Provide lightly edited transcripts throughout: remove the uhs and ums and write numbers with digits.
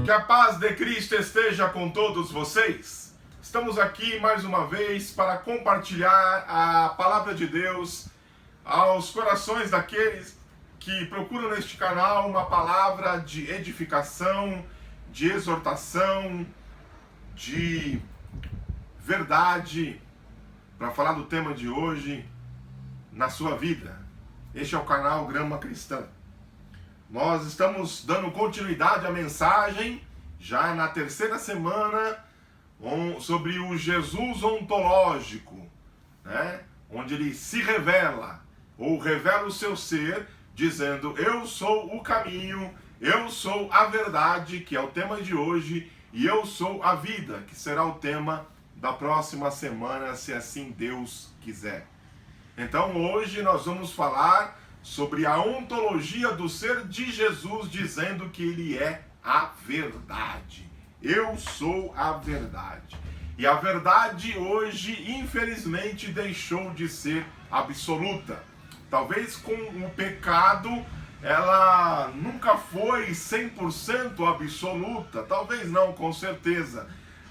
Que a paz de Cristo esteja com todos vocês. Estamos aqui mais uma vez para compartilhar a palavra de Deus aos corações daqueles que procuram neste canal uma palavra de edificação, de exortação, de verdade, para falar do tema de hoje na sua vida. Este é o canal Grama Cristã. Nós estamos dando continuidade à mensagem, já na terceira semana, sobre o Jesus ontológico, né? Onde ele se revela, ou revela o seu ser, dizendo: eu sou o caminho, eu sou a verdade, que é o tema de hoje, e eu sou a vida, que será o tema da próxima semana, se assim Deus quiser. Então hoje nós vamos falar sobre a ontologia do ser de Jesus, dizendo que ele é a verdade. Eu sou a verdade. E a verdade hoje, infelizmente, deixou de ser absoluta. Talvez com o pecado ela nunca foi 100% absoluta. Talvez não, com certeza.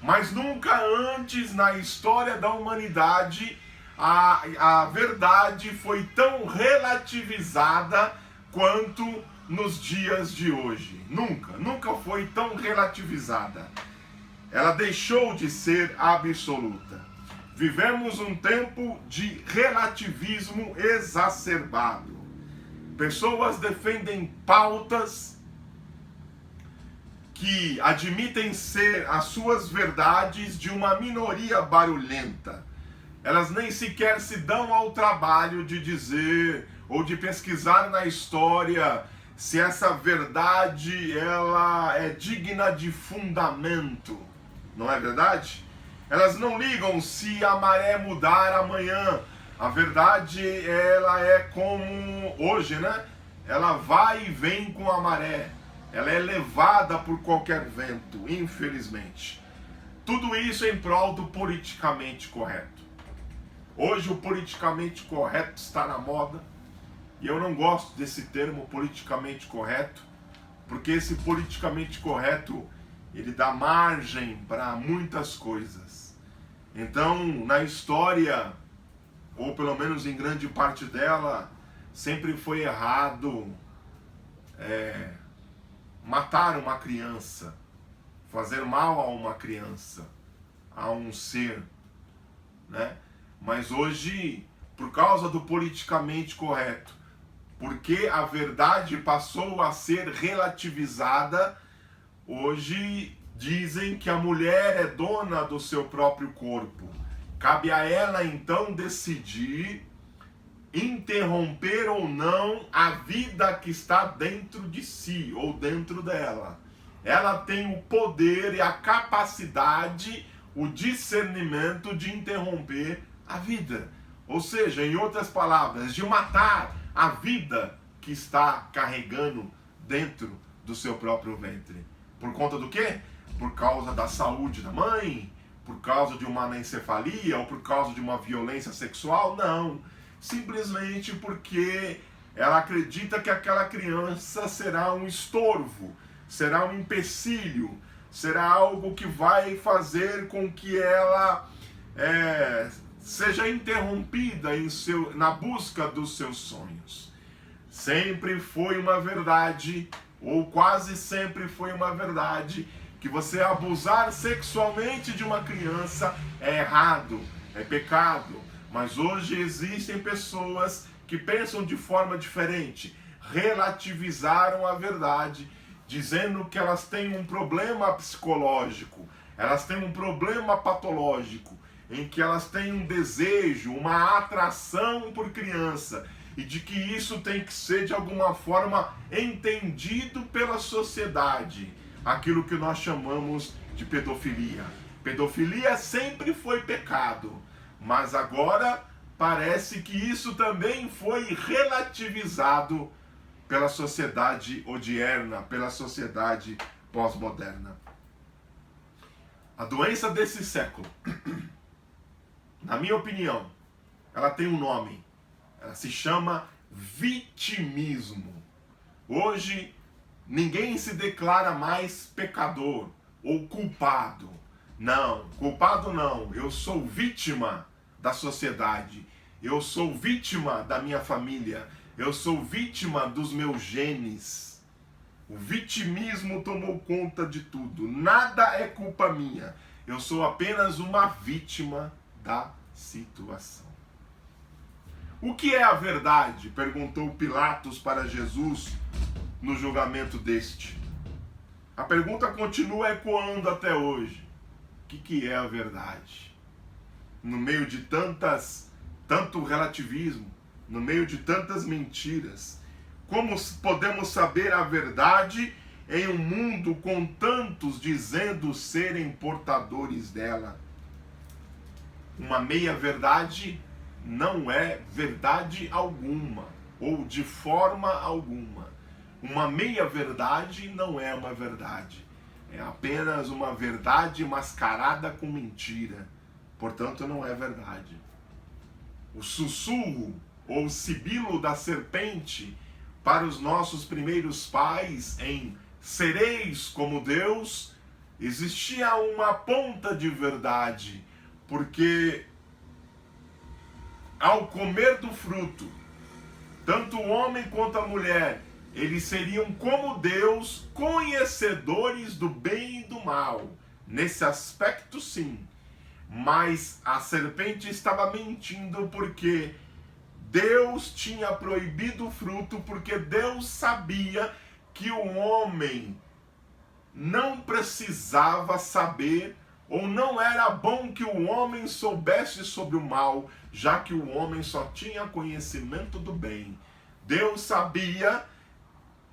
Mas nunca antes na história da humanidade a verdade foi tão relativizada quanto nos dias de hoje. Nunca foi tão relativizada. Ela deixou de ser absoluta. Vivemos um tempo de relativismo exacerbado. Pessoas defendem pautas que admitem ser as suas verdades de uma minoria barulhenta. Elas nem sequer se dão ao trabalho de dizer ou de pesquisar na história se essa verdade ela é digna de fundamento. Não é verdade? Elas não ligam se a maré mudar amanhã. A verdade ela é como hoje, né? Ela vai e vem com a maré. Ela é levada por qualquer vento, infelizmente. Tudo isso em prol do politicamente correto. Hoje o politicamente correto está na moda, e eu não gosto desse termo politicamente correto, porque esse politicamente correto, ele dá margem para muitas coisas. Então, na história, ou pelo menos em grande parte dela, sempre foi errado matar uma criança, fazer mal a uma criança, a um ser, né? Mas hoje, por causa do politicamente correto, porque a verdade passou a ser relativizada, hoje dizem que a mulher é dona do seu próprio corpo. Cabe a ela então decidir interromper ou não a vida que está dentro de si ou dentro dela. Ela tem o poder e a capacidade, o discernimento de interromper a vida, ou seja, em outras palavras, de matar a vida que está carregando dentro do seu próprio ventre. Por conta do quê? Por causa da saúde da mãe, por causa de uma anencefalia ou por causa de uma violência sexual? Não, simplesmente porque ela acredita que aquela criança será um estorvo, será um empecilho, será algo que vai fazer com que ela seja interrompida na busca dos seus sonhos. Sempre foi uma verdade, ou quase sempre foi uma verdade, que você abusar sexualmente de uma criança é errado, é pecado. Mas hoje existem pessoas que pensam de forma diferente, relativizaram a verdade, dizendo que elas têm um problema psicológico, elas têm um problema patológico, em que elas têm um desejo, uma atração por criança, e de que isso tem que ser de alguma forma entendido pela sociedade, aquilo que nós chamamos de pedofilia. Pedofilia sempre foi pecado, mas agora parece que isso também foi relativizado pela sociedade odierna, pela sociedade pós-moderna. A doença desse século, na minha opinião, ela tem um nome. Ela se chama vitimismo. Hoje, ninguém se declara mais pecador ou culpado. Não, culpado não. Eu sou vítima da sociedade. Eu sou vítima da minha família. Eu sou vítima dos meus genes. O vitimismo tomou conta de tudo. Nada é culpa minha. Eu sou apenas uma vítima da situação. O que é a verdade? Perguntou Pilatos para Jesus no julgamento deste. A pergunta continua ecoando até hoje. O que é a verdade? No meio de tanto relativismo, no meio de tantas mentiras, como podemos saber a verdade em um mundo com tantos dizendo serem portadores dela? Uma meia-verdade não é verdade alguma, ou de forma alguma. Uma meia-verdade não é uma verdade. É apenas uma verdade mascarada com mentira. Portanto, não é verdade. O sussurro ou sibilo da serpente para os nossos primeiros pais em sereis como Deus, existia uma ponta de verdade, porque ao comer do fruto, tanto o homem quanto a mulher, eles seriam como Deus, conhecedores do bem e do mal. Nesse aspecto, sim. Mas a serpente estava mentindo porque Deus tinha proibido o fruto, porque Deus sabia que o homem não precisava saber, ou não era bom que o homem soubesse sobre o mal, já que o homem só tinha conhecimento do bem. Deus sabia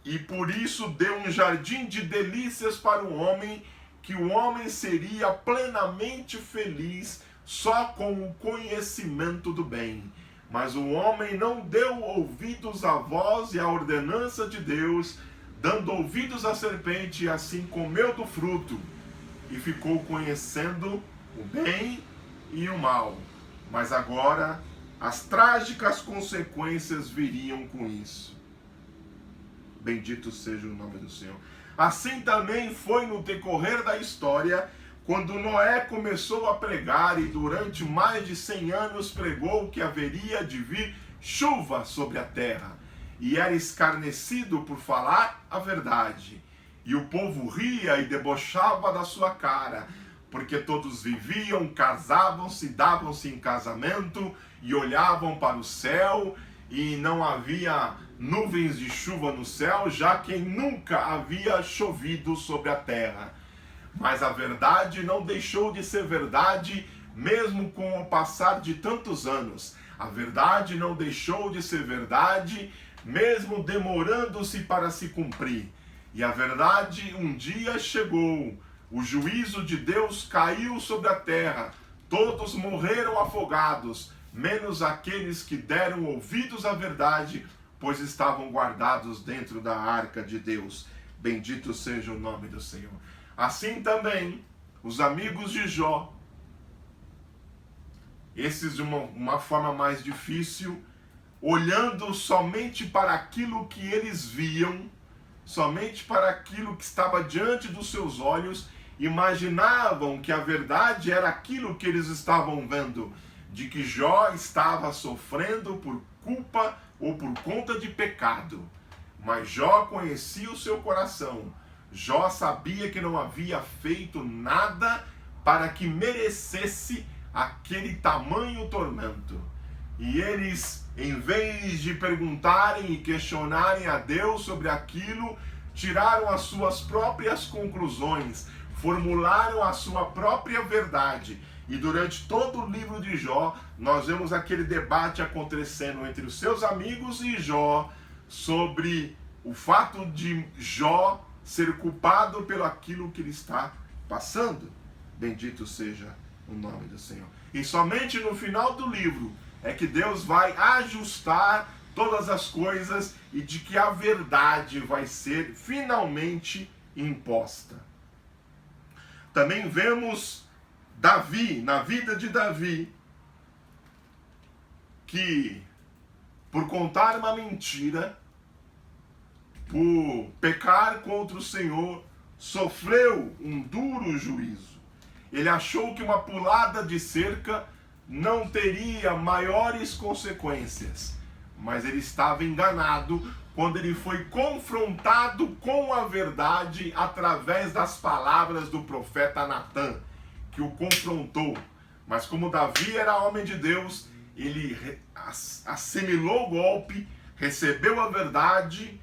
e por isso deu um jardim de delícias para o homem, que o homem seria plenamente feliz só com o conhecimento do bem. Mas o homem não deu ouvidos à voz e à ordenança de Deus, dando ouvidos à serpente, e assim comeu do fruto, e ficou conhecendo o bem e o mal. Mas agora as trágicas consequências viriam com isso. Bendito seja o nome do Senhor. Assim também foi no decorrer da história, quando Noé começou a pregar e durante mais de 100 anos pregou que haveria de vir chuva sobre a terra. E era escarnecido por falar a verdade. E o povo ria e debochava da sua cara, porque todos viviam, casavam-se, davam-se em casamento e olhavam para o céu, e não havia nuvens de chuva no céu, já que nunca havia chovido sobre a terra. Mas a verdade não deixou de ser verdade, mesmo com o passar de tantos anos. A verdade não deixou de ser verdade, mesmo demorando-se para se cumprir. E a verdade um dia chegou. O juízo de Deus caiu sobre a terra. Todos morreram afogados, menos aqueles que deram ouvidos à verdade, pois estavam guardados dentro da arca de Deus. Bendito seja o nome do Senhor. Assim também, os amigos de Jó, esses de uma forma mais difícil, olhando somente para aquilo que eles viam, somente para aquilo que estava diante dos seus olhos, imaginavam que a verdade era aquilo que eles estavam vendo, de que Jó estava sofrendo por culpa ou por conta de pecado. Mas Jó conhecia o seu coração. Jó sabia que não havia feito nada para que merecesse aquele tamanho tormento. E eles, em vez de perguntarem e questionarem a Deus sobre aquilo, tiraram as suas próprias conclusões, formularam a sua própria verdade. E durante todo o livro de Jó, nós vemos aquele debate acontecendo entre os seus amigos e Jó, sobre o fato de Jó ser culpado pelo aquilo que ele está passando. Bendito seja o nome do Senhor. E somente no final do livro é que Deus vai ajustar todas as coisas e de que a verdade vai ser finalmente imposta. Também vemos Davi, na vida de Davi, que por contar uma mentira, por pecar contra o Senhor, sofreu um duro juízo. Ele achou que uma pulada de cerca não teria maiores consequências, mas ele estava enganado quando ele foi confrontado com a verdade através das palavras do profeta Natã, que o confrontou. Mas como Davi era homem de Deus, ele assimilou o golpe, recebeu a verdade,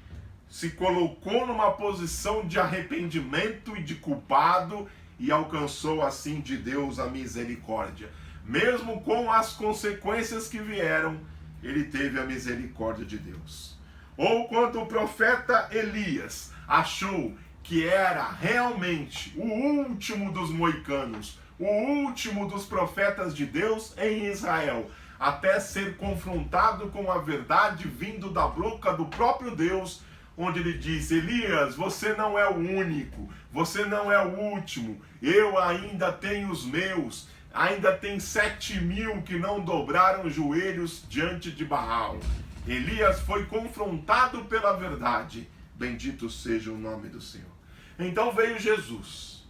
se colocou numa posição de arrependimento e de culpado e alcançou assim de Deus a misericórdia. Mesmo com as consequências que vieram, ele teve a misericórdia de Deus. Ou quando o profeta Elias achou que era realmente o último dos moicanos, o último dos profetas de Deus em Israel, até ser confrontado com a verdade vindo da boca do próprio Deus, onde ele diz: Elias, você não é o único, você não é o último, eu ainda tenho os meus, ainda tem 7.000 que não dobraram os joelhos diante de Baal. Elias foi confrontado pela verdade, bendito seja o nome do Senhor. Então veio Jesus,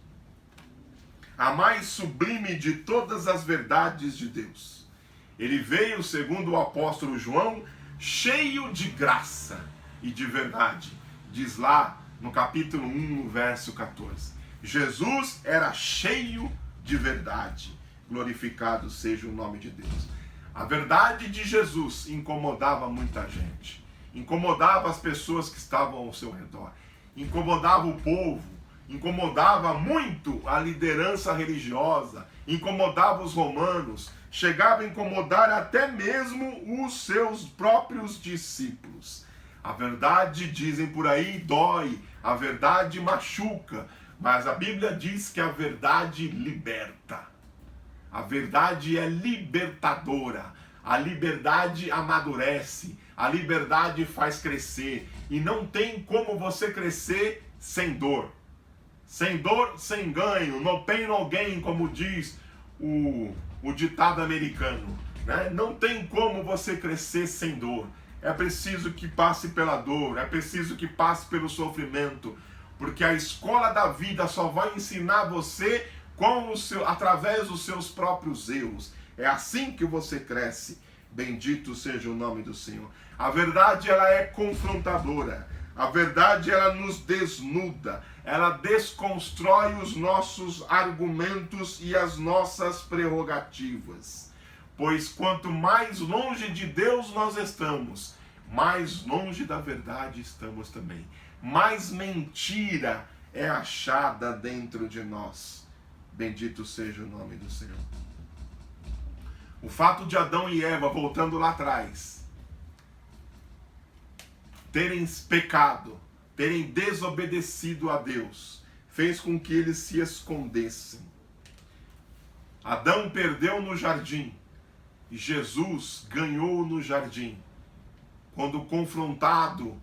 a mais sublime de todas as verdades de Deus. Ele veio, segundo o apóstolo João, cheio de graça e de verdade. Diz lá no capítulo 1, no verso 14. Jesus era cheio de verdade. Glorificado seja o nome de Deus. A verdade de Jesus incomodava muita gente. Incomodava as pessoas que estavam ao seu redor. Incomodava o povo. Incomodava muito a liderança religiosa. Incomodava os romanos. Chegava a incomodar até mesmo os seus próprios discípulos. A verdade, dizem por aí, dói. A verdade machuca. Mas a Bíblia diz que a verdade liberta. A verdade é libertadora. A liberdade amadurece. A liberdade faz crescer. E não tem como você crescer sem dor. Sem dor, sem ganho. No pain, no gain, como diz o ditado americano. Né? Não tem como você crescer sem dor. É preciso que passe pela dor. É preciso que passe pelo sofrimento. Porque a escola da vida só vai ensinar você através dos seus próprios erros. É assim que você cresce. Bendito seja o nome do Senhor. A verdade, ela é confrontadora. A verdade, ela nos desnuda. Ela desconstrói os nossos argumentos e as nossas prerrogativas. Pois quanto mais longe de Deus nós estamos, mais longe da verdade estamos também. Mais mentira é achada dentro de nós. Bendito seja o nome do Senhor. O fato de Adão e Eva, voltando lá atrás, terem pecado, terem desobedecido a Deus, fez com que eles se escondessem. Adão perdeu no jardim e Jesus ganhou no jardim. Quando confrontado,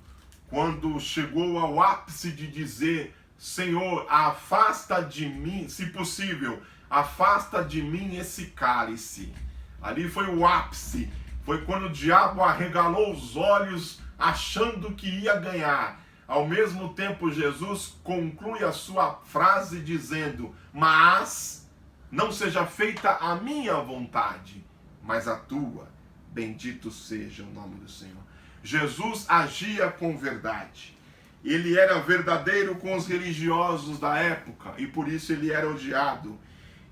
quando chegou ao ápice de dizer: Senhor, afasta de mim, se possível, afasta de mim esse cálice. Ali foi o ápice, foi quando o diabo arregalou os olhos achando que ia ganhar. Ao mesmo tempo, Jesus conclui a sua frase dizendo: mas não seja feita a minha vontade, mas a tua. Bendito seja o nome do Senhor. Jesus agia com verdade. Ele era verdadeiro com os religiosos da época e por isso ele era odiado.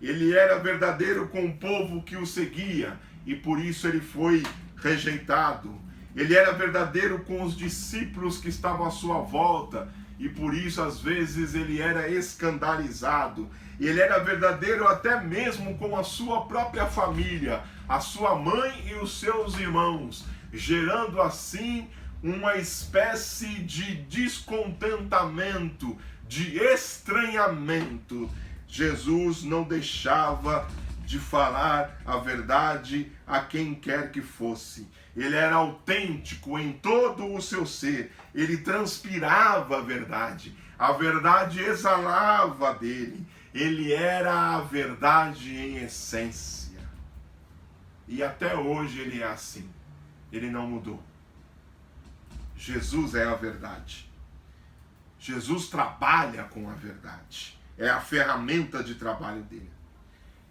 Ele era verdadeiro com o povo que o seguia e por isso ele foi rejeitado. Ele era verdadeiro com os discípulos que estavam à sua volta e por isso às vezes ele era escandalizado. Ele era verdadeiro até mesmo com a sua própria família, a sua mãe e os seus irmãos, gerando assim uma espécie de descontentamento, de estranhamento. Jesus não deixava de falar a verdade a quem quer que fosse. Ele era autêntico em todo o seu ser. Ele transpirava a verdade exalava dele. Ele era a verdade em essência. E até hoje ele é assim. Ele não mudou. Jesus é a verdade. Jesus trabalha com a verdade. É a ferramenta de trabalho dele.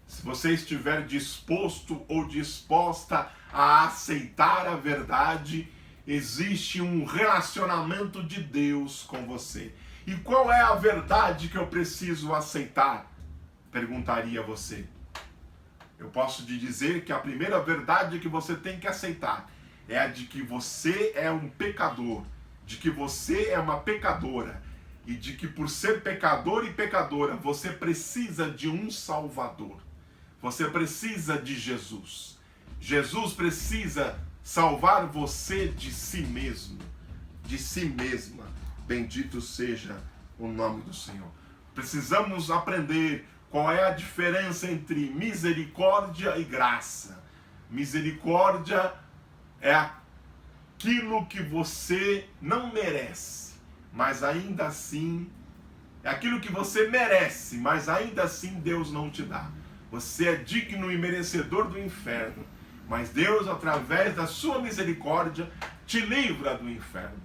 Se você estiver disposto ou disposta a aceitar a verdade, existe um relacionamento de Deus com você. E qual é a verdade que eu preciso aceitar? Perguntaria você. Eu posso te dizer que a primeira verdade que você tem que aceitar é a de que você é um pecador, de que você é uma pecadora, e de que por ser pecador e pecadora, você precisa de um Salvador. Você precisa de Jesus. Jesus precisa salvar você de si mesmo, de si mesma. Bendito seja o nome do Senhor. Precisamos aprender qual é a diferença entre misericórdia e graça. Misericórdia é aquilo que você não merece, mas ainda assim, é aquilo que você merece, mas ainda assim Deus não te dá. Você é digno e merecedor do inferno, mas Deus, através da sua misericórdia, te livra do inferno.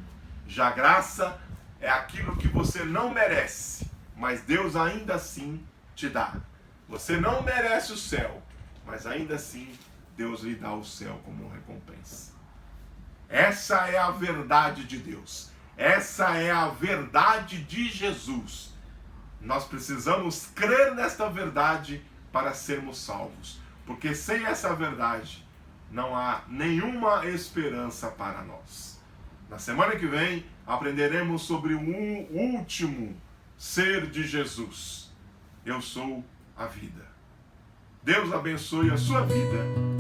Já a graça é aquilo que você não merece, mas Deus ainda assim te dá. Você não merece o céu, mas ainda assim Deus lhe dá o céu como recompensa. Essa é a verdade de Deus. Essa é a verdade de Jesus. Nós precisamos crer nesta verdade para sermos salvos, porque sem essa verdade não há nenhuma esperança para nós. Na semana que vem aprenderemos sobre o último ser de Jesus. Eu sou a vida. Deus abençoe a sua vida